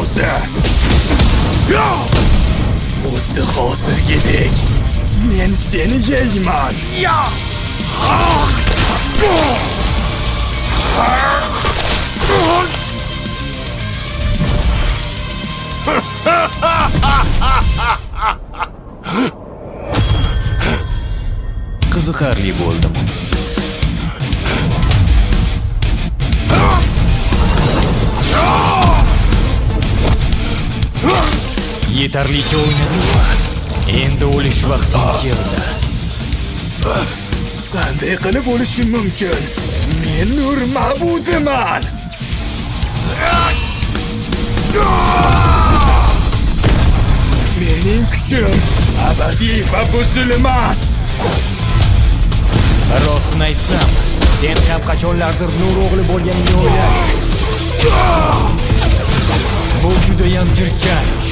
o'zi. Xuddi hozirgidek men seni yeyman. Qiziqarli bo'ldimi? Yetarlicha o'ynadim. Endi o'lish vaqtim keldi. Qanday qilib o'lishim mumkin? Men nur ma'budiman. Mening kuchim abadiy va buzilmas. Rostini aytsam, sen ham qachonlardir nur o'g'li bo'lganingni o'ylash. Bu juda ham jirkanch.